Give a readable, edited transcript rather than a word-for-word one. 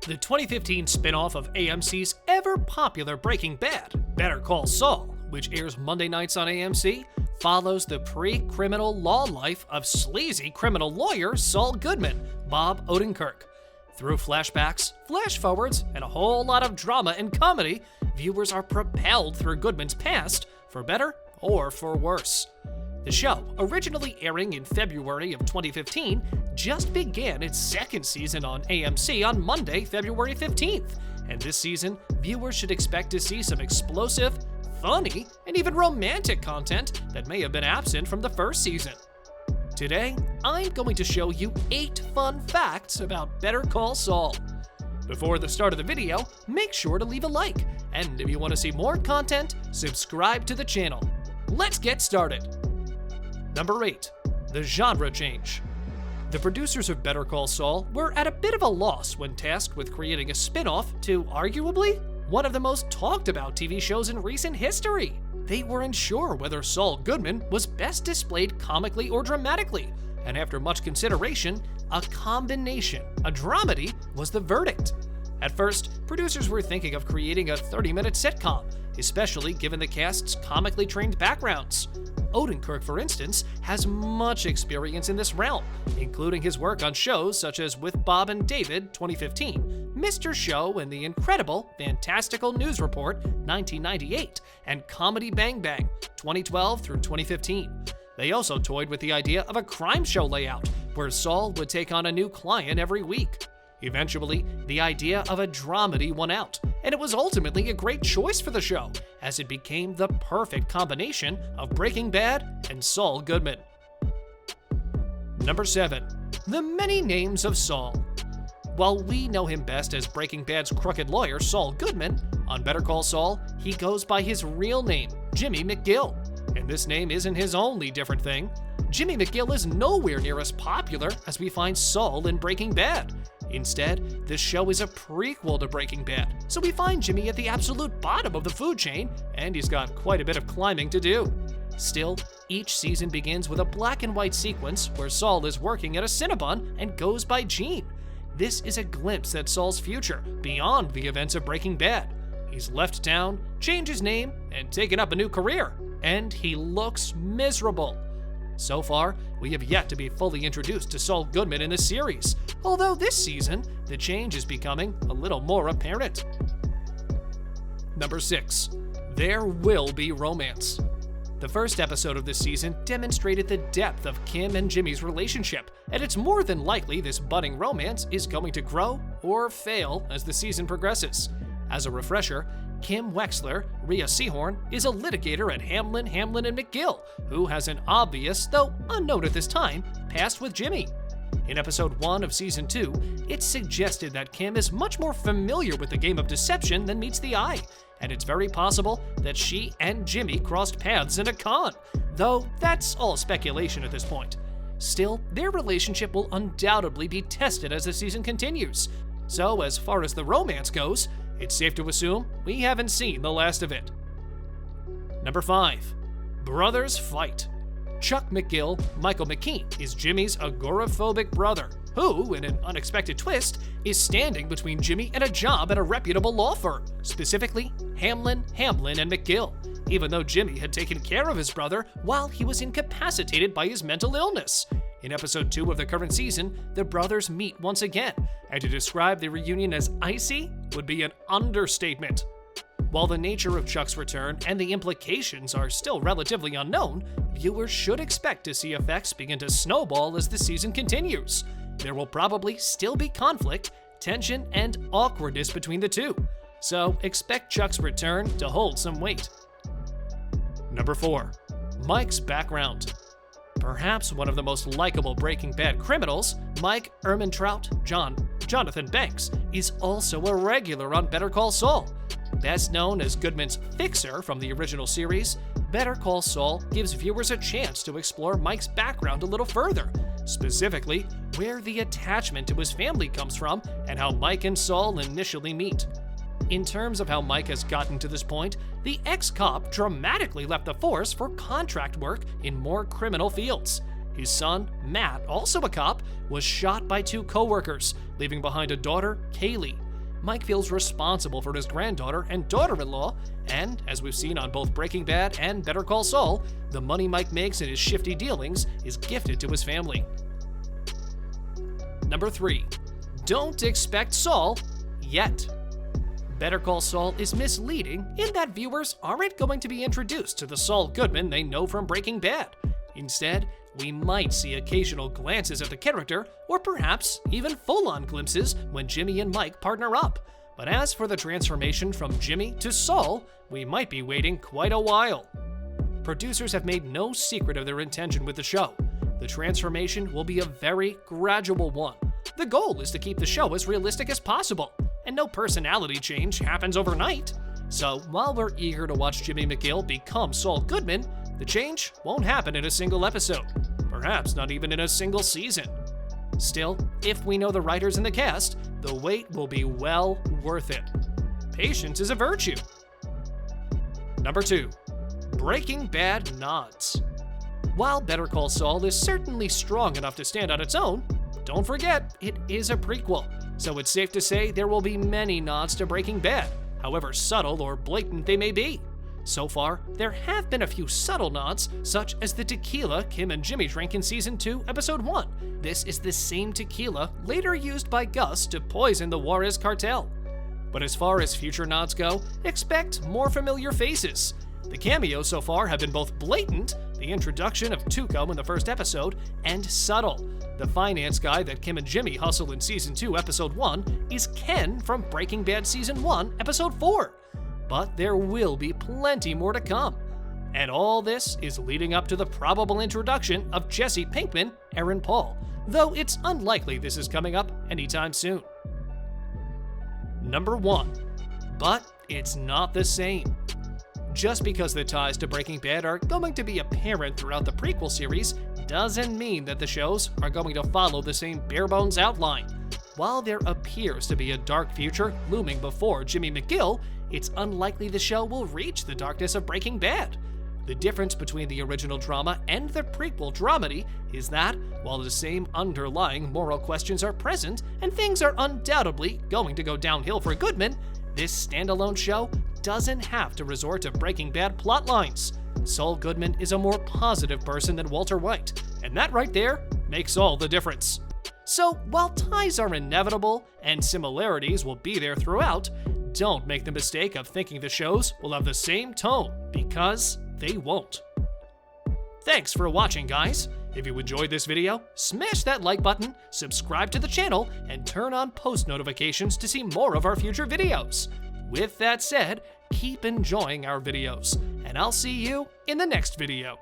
The 2015 spin-off of AMC's ever-popular Breaking Bad, Better Call Saul, which airs Monday nights on AMC, follows the pre-criminal law life of sleazy criminal lawyer Saul Goodman, Bob Odenkirk. Through flashbacks, flash-forwards, and a whole lot of drama and comedy, viewers are propelled through Goodman's past, for better or for worse. The show, originally airing in February of 2015, just began its second season on AMC on Monday, February 15th, and this season, viewers should expect to see some explosive, funny, and even romantic content that may have been absent from the first season. Today, I'm going to show you 8 fun facts about Better Call Saul. Before the start of the video, make sure to leave a like, and if you want to see more content, subscribe to the channel. Let's get started. Number 8. The genre change. The producers of Better Call Saul were at a bit of a loss when tasked with creating a spin-off to arguably one of the most talked about TV shows in recent history. They were unsure whether Saul Goodman was best displayed comically or dramatically, and after much consideration, a combination, a dramedy, was the verdict. At first, producers were thinking of creating a 30-minute sitcom, especially given the cast's comically trained backgrounds. Odenkirk, for instance, has much experience in this realm, including his work on shows such as With Bob and David, 2015, Mr. Show and The Incredible, Fantastical News Report, 1998, and Comedy Bang Bang, 2012 through 2015. They also toyed with the idea of a crime show layout, where Saul would take on a new client every week. Eventually, the idea of a dramedy won out, and it was ultimately a great choice for the show, as it became the perfect combination of Breaking Bad and Saul Goodman. Number 7. The many names of Saul. While we know him best as Breaking Bad's crooked lawyer Saul Goodman, on Better Call Saul, he goes by his real name, Jimmy McGill. And this name isn't his only different thing. Jimmy McGill is nowhere near as popular as we find Saul in Breaking Bad. Instead, this show is a prequel to Breaking Bad, so we find Jimmy at the absolute bottom of the food chain, and he's got quite a bit of climbing to do. Still, each season begins with a black and white sequence where Saul is working at a Cinnabon and goes by Gene. This is a glimpse at Saul's future, beyond the events of Breaking Bad. He's left town, changed his name, and taken up a new career, and he looks miserable. So far, we have yet to be fully introduced to Saul Goodman in the series, although this season, the change is becoming a little more apparent. Number 6. There will be romance. The first episode of this season demonstrated the depth of Kim and Jimmy's relationship, and it's more than likely this budding romance is going to grow or fail as the season progresses. As a refresher, Kim Wexler, Rhea Seehorn, is a litigator at Hamlin, and McGill, who has an obvious, though unknown at this time, past with Jimmy. In episode 1 of season 2, it's suggested that Kim is much more familiar with the game of deception than meets the eye, and it's very possible that she and Jimmy crossed paths in a con, though that's all speculation at this point. Still, their relationship will undoubtedly be tested as the season continues, so as far as the romance goes, it's safe to assume we haven't seen the last of it. Number 5. Brothers fight. Chuck McGill, Michael McKean, is Jimmy's agoraphobic brother, who, in an unexpected twist, is standing between Jimmy and a job at a reputable law firm, specifically Hamlin, and McGill, even though Jimmy had taken care of his brother while he was incapacitated by his mental illness. In episode 2 of the current season, the brothers meet once again, and to describe the reunion as icy would be an understatement. While the nature of Chuck's return and the implications are still relatively unknown, viewers should expect to see effects begin to snowball as the season continues. There will probably still be conflict, tension, and awkwardness between the two, so expect Chuck's return to hold some weight. Number 4. Mike's background. Perhaps one of the most likable Breaking Bad criminals, Mike Ehrmantraut Jonathan Banks, is also a regular on Better Call Saul. Best known as Goodman's fixer from the original series, Better Call Saul gives viewers a chance to explore Mike's background a little further, specifically where the attachment to his family comes from and how Mike and Saul initially meet. In terms of how Mike has gotten to this point, the ex-cop dramatically left the force for contract work in more criminal fields. His son, Matt, also a cop, was shot by 2 co-workers, leaving behind a daughter, Kaylee. Mike feels responsible for his granddaughter and daughter-in-law, and as we've seen on both Breaking Bad and Better Call Saul, the money Mike makes in his shifty dealings is gifted to his family. Number 3. Don't expect Saul yet. Better Call Saul is misleading in that viewers aren't going to be introduced to the Saul Goodman they know from Breaking Bad. Instead, we might see occasional glances at the character, or perhaps even full-on glimpses when Jimmy and Mike partner up. But as for the transformation from Jimmy to Saul, we might be waiting quite a while. Producers have made no secret of their intention with the show. The transformation will be a very gradual one. The goal is to keep the show as realistic as possible, and no personality change happens overnight. So while we're eager to watch Jimmy McGill become Saul Goodman, the change won't happen in a single episode, perhaps not even in a single season. Still, if we know the writers and the cast, the wait will be well worth it. Patience is a virtue. Number 2. Breaking Bad nods. While Better Call Saul is certainly strong enough to stand on its own, don't forget, it is a prequel, so it's safe to say there will be many nods to Breaking Bad, however subtle or blatant they may be. So far, there have been a few subtle nods, such as the tequila Kim and Jimmy drank in Season 2, Episode 1. This is the same tequila later used by Gus to poison the Juarez cartel. But as far as future nods go, expect more familiar faces. The cameos so far have been both blatant, the introduction of Tuco in the first episode, and subtle. The finance guy that Kim and Jimmy hustle in Season 2, Episode 1 is Ken from Breaking Bad Season 1, Episode 4. But there will be plenty more to come. And all this is leading up to the probable introduction of Jesse Pinkman, Aaron Paul, though it's unlikely this is coming up anytime soon. Number 1. But it's not the same. Just because the ties to Breaking Bad are going to be apparent throughout the prequel series doesn't mean that the shows are going to follow the same bare-bones outline. While there appears to be a dark future looming before Jimmy McGill, it's unlikely the show will reach the darkness of Breaking Bad. The difference between the original drama and the prequel dramedy is that, while the same underlying moral questions are present and things are undoubtedly going to go downhill for Goodman, this standalone show doesn't have to resort to Breaking Bad plotlines. Saul Goodman is a more positive person than Walter White, and that right there makes all the difference. So while ties are inevitable and similarities will be there throughout, don't make the mistake of thinking the shows will have the same tone, because they won't. Thanks for watching, guys. If you enjoyed this video, smash that like button, subscribe to the channel, and turn on post notifications to see more of our future videos. With that said, keep enjoying our videos, and I'll see you in the next video.